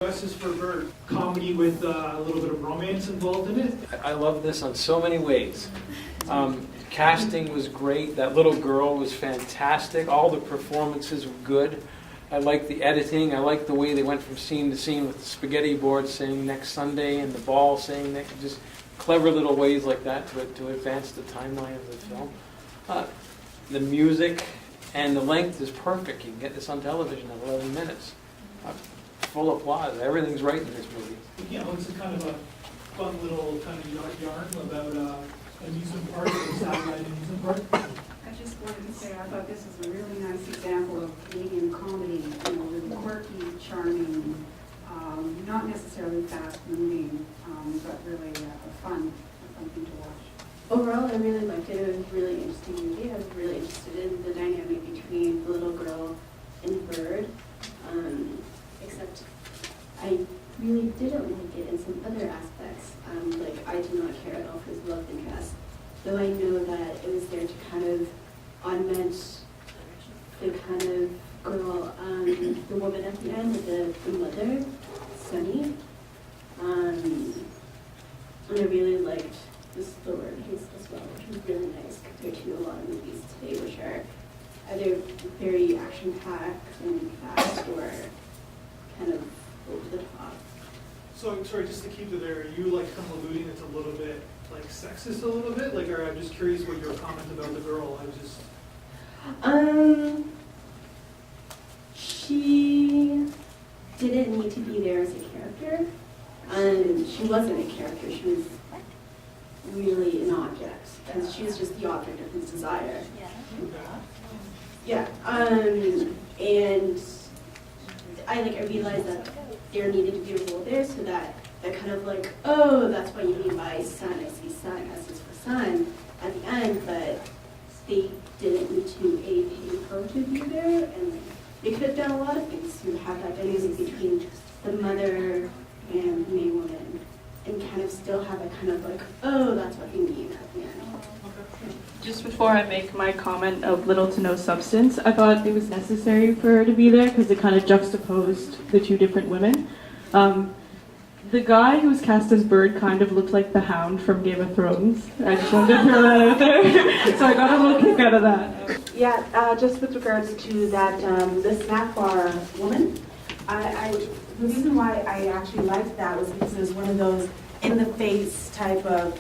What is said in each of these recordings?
This is for comedy with a little bit of romance involved in it. I love this on so many ways. Casting was great. That little girl was fantastic. All the performances were good. I liked the editing. I liked the way they went from scene to scene with the spaghetti board saying next Sunday and the ball saying next. Just clever little ways like that to advance the timeline of the film. The music and the length is perfect. You can get this on television in 11 minutes. Full applause. Everything's right in this movie. You know, it's a kind of a fun little kind of yarn about amusement park, or satellite amusement park. I just wanted to say I thought this was a really nice example of Canadian comedy, you know, really quirky, charming, not necessarily fast moving, but really a fun thing to watch. Overall, I really liked it. It was a really interesting movie. I was really interested in the dynamic between the little girl and the bird. Except I really didn't like it in some other aspects. Like, I do not care at all for his love interest, though I know that it was there to kind of augment the kind of girl, the woman at the end, with the mother, Sunny. And I really liked the stories as well, which was really nice compared to a lot of movies today, which are either very action-packed and fast or kind of over the top. So, sorry, just to keep it there, are you like kind of alluding it's a little bit like sexist a little bit? Like, or I'm just curious what your comment about the girl. I was just. She didn't need to be there as a character. She wasn't a character. She was really an object because she was just the object of his desire. Yeah. And I realized that there needed to be a role there, so that kind of like, oh, that's what you mean by son. I see son, S is for son at the end, but they didn't need to pay her to be there, and they could have done a lot of things to have that dynamic between the mother and the main woman, and kind of still have a kind of like, oh, that's what you mean at the end. Just before I make my comment of little to no substance, I thought it was necessary for her to be there because it kind of juxtaposed the two different women. The guy who was cast as Bird kind of looked like the Hound from Game of Thrones. I just wanted to throw that out there. So I got a little kick out of that. Yeah, just with regards to that, the snack bar woman, the reason why I actually liked that was because it was one of those in-the-face type of,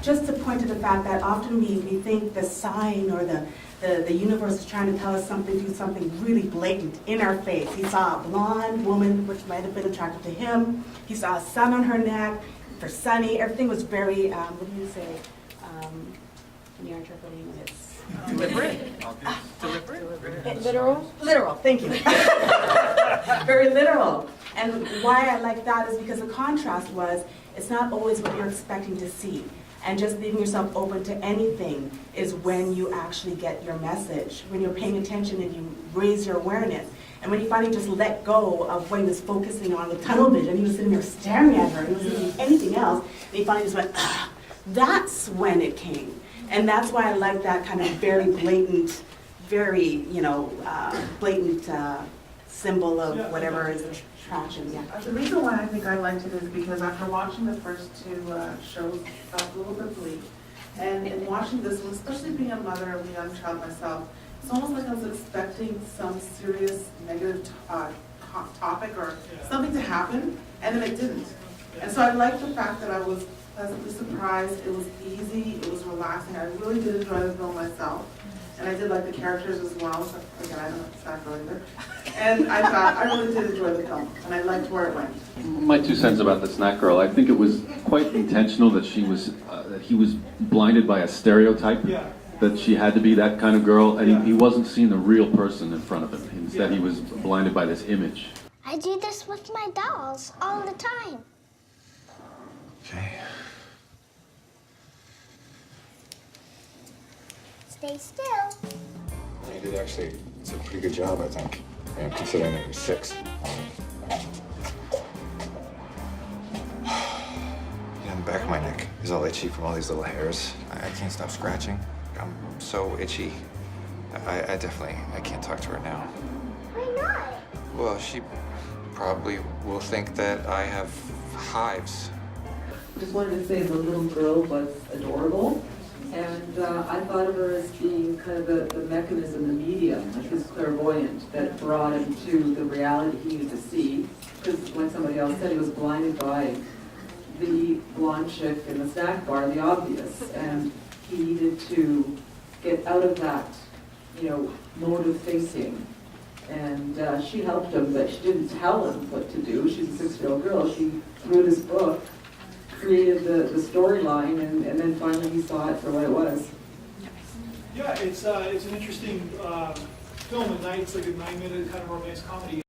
just to point to the fact that often we think the sign or the universe is trying to tell us something, do something really blatant in our face. He saw a blonde woman, which might have been attractive to him. He saw a sun on her neck. For Sunny, everything was very, what do you say, when you're interpreting it's... Deliberate. Literal? Literal, thank you. Very literal. And why I like that is because the contrast was, it's not always what you're expecting to see. And just leaving yourself open to anything is when you actually get your message, when you're paying attention and you raise your awareness. And when he finally just let go of what he was focusing on, the tunnel vision, he was sitting there staring at her, he wasn't doing anything else, and he finally just went, ah, that's when it came. And that's why I like that kind of very blatant, very, blatant symbol of whatever is attraction, yeah. The reason why I think I liked it is because after watching the first two shows, I felt a little bit bleak. And in watching this one, especially being a mother of a young child myself, it's almost like I was expecting some serious negative topic or something to happen, and then it didn't. And so I liked the fact that I was pleasantly surprised. It was easy, it was relaxing. I really did enjoy the film myself. And I did like the characters as well. So, again, I don't know if it's that girl either. And I thought, I really did enjoy the film, and I liked where it went. My 2 cents about the snack girl, I think it was quite intentional that he was blinded by a stereotype, that she had to be that kind of girl, and he wasn't seeing the real person in front of him. Instead, he was blinded by this image. I do this with my dolls all the time. Okay. Stay still. You did actually, it's a pretty good job, I think. Considering that you're 6. The back of my neck is all itchy from all these little hairs. I can't stop scratching. I'm so itchy. I can't talk to her now. Why not? Well, she probably will think that I have hives. Just wanted to say the little girl was adorable, and I thought of her as being kind of the mechanism, the medium, like his clairvoyant, that brought him to the reality he needed to see. Because like somebody else said, he was blinded by the blonde chick in the snack bar, the obvious, and he needed to get out of that, you know, mode of thinking. And she helped him, but she didn't tell him what to do. She's a 6-year-old girl. She, through this book, created the storyline, and then finally he saw it for what it was. Yeah, it's an interesting film at night. It's like a 9-minute kind of romance comedy.